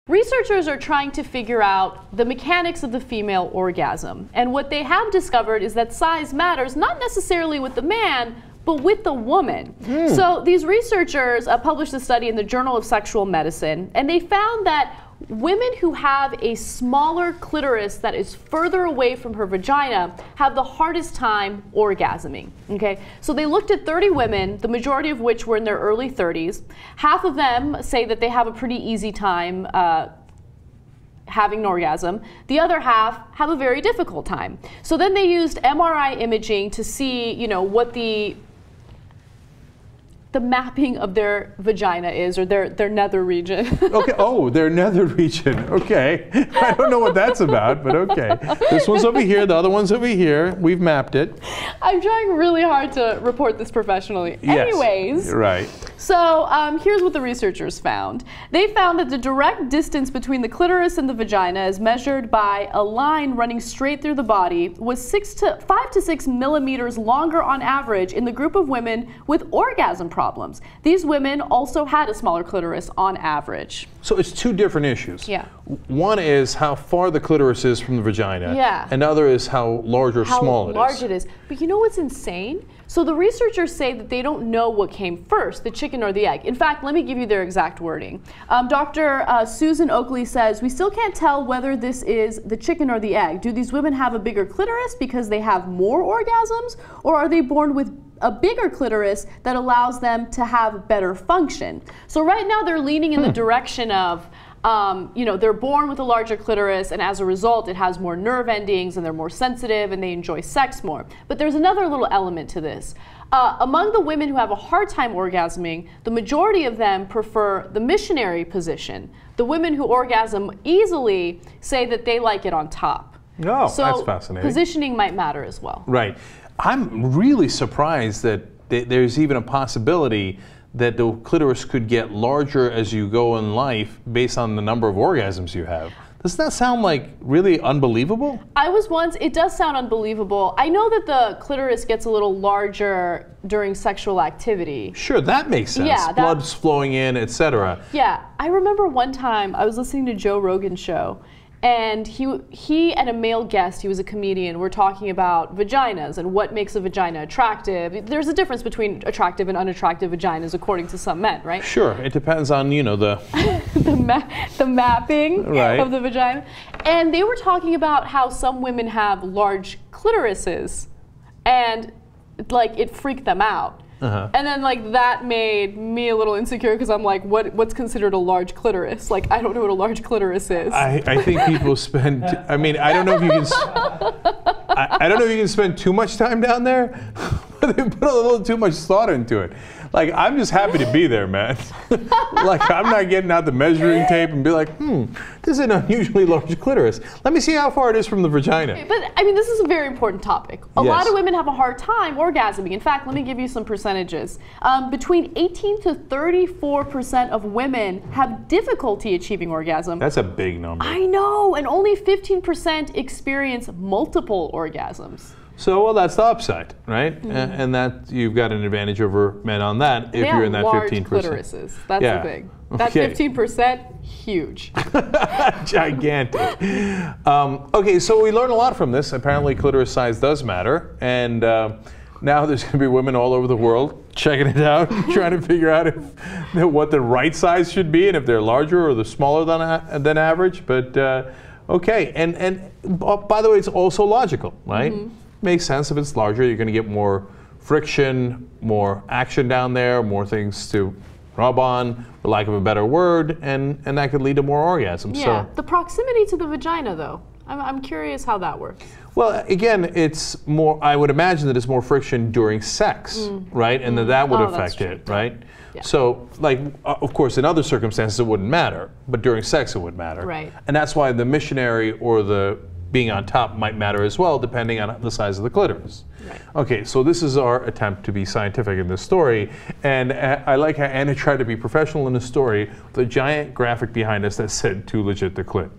Researchers are trying to figure out the mechanics of the female orgasm, and what they have discovered is that size matters not necessarily with the man, but with the woman. So these researchers published a study in the Journal of Sexual Medicine, and they found that women who have a smaller clitoris that is further away from her vagina have the hardest time orgasming. Okay, so they looked at 30 women, the majority of which were in their early 30s. Half of them say that they have a pretty easy time having an orgasm. The other half have a very difficult time. So then they used MRI imaging to see, you know, what the mapping of their vagina is, or their nether region. Okay, oh, their nether region, okay. I don't know what that's about, but okay. This one's over here, the other one's over here. We've mapped it. I'm trying really hard to report this professionally. Yes, anyways, right. So here's what the researchers found. They found that the direct distance between the clitoris and the vagina, as measured by a line running straight through the body, was 5 to 6 millimeters longer on average in the group of women with orgasm problems. These women also had a smaller clitoris on average. So it's two different issues. Yeah. One is how far the clitoris is from the vagina. Yeah. And the other is how large or small it is. How large it is. But you know what's insane? So the researchers say that they don't know what came first, the chicken or the egg. In fact, let me give you their exact wording. Dr. Susan Oakley says, "We still can't tell whether this is the chicken or the egg. Do these women have a bigger clitoris because they have more orgasms, or are they born with a bigger clitoris that allows them to have better function?" So right now they're leaning in the direction of, you know, they're born with a larger clitoris, and as a result it has more nerve endings and they're more sensitive and they enjoy sex more. But there's another little element to this. Among the women who have a hard time orgasming, the majority of them prefer the missionary position. The women who orgasm easily say that they like it on top. Oh, so that's fascinating. Positioning might matter as well. Right. I'm really surprised that there's even a possibility that the clitoris could get larger as you go in life based on the number of orgasms you have. Doesn't that sound like really unbelievable? It does sound unbelievable. I know that the clitoris gets a little larger during sexual activity. Sure, that makes sense. Yeah, blood's flowing in, etc. Yeah, I remember one time I was listening to Joe Rogan's show, and he and a male guest, he was a comedian, were talking about vaginas and what makes a vagina attractive. There's a difference between attractive and unattractive vaginas according to some men, right? Sure, it depends on, you know, the the mapping right. of the vagina. And they were talking about how some women have large clitorises, and like it freaked them out. And then like that made me a little insecure because I'm like, what's considered a large clitoris? Like, I don't know what a large clitoris is. I think people spend, I mean, I don't know if you can, I don't know if you can spend too much time down there, but they put a little too much thought into it. Like, I'm just happy to be there, man. Like, I'm not getting out the measuring tape and be like, this is an unusually large clitoris. Let me see how far it is from the vagina. But, I mean, this is a very important topic. A Yes. lot of women have a hard time orgasming. In fact, let me give you some percentages. Between 18 to 34% of women have difficulty achieving orgasm. That's a big number. I know, and only 15% experience multiple orgasms. So, well, that's the upside, right? And that you've got an advantage over men on that if you're in that 15%. Large clitorises. That's the thing. That 15%, huge. Gigantic. Okay, so we learned a lot from this. Apparently, clitoris size does matter, and now there's going to be women all over the world checking it out, trying to figure out what the right size should be, and if they're larger or they're smaller than average. But okay, and by the way, it's also logical, right? Makes sense. If it's larger, you're going to get more friction, more action down there, more things to rub on, for lack of a better word, and that could lead to more orgasms. Yeah, So, the proximity to the vagina, though. I'm curious how that works. well, again, it's more, I would imagine that it's more friction during sex, right? And that would affect it, right? Yeah. So, like, of course, in other circumstances it wouldn't matter, but during sex it would matter. Right. And that's why the missionary or the being on top might matter as well, depending on the size of the clitoris. Right. Okay, so this is our attempt to be scientific in this story, and I like how Anna tried to be professional in the story with a giant graphic behind us that said, "Too legit to clit."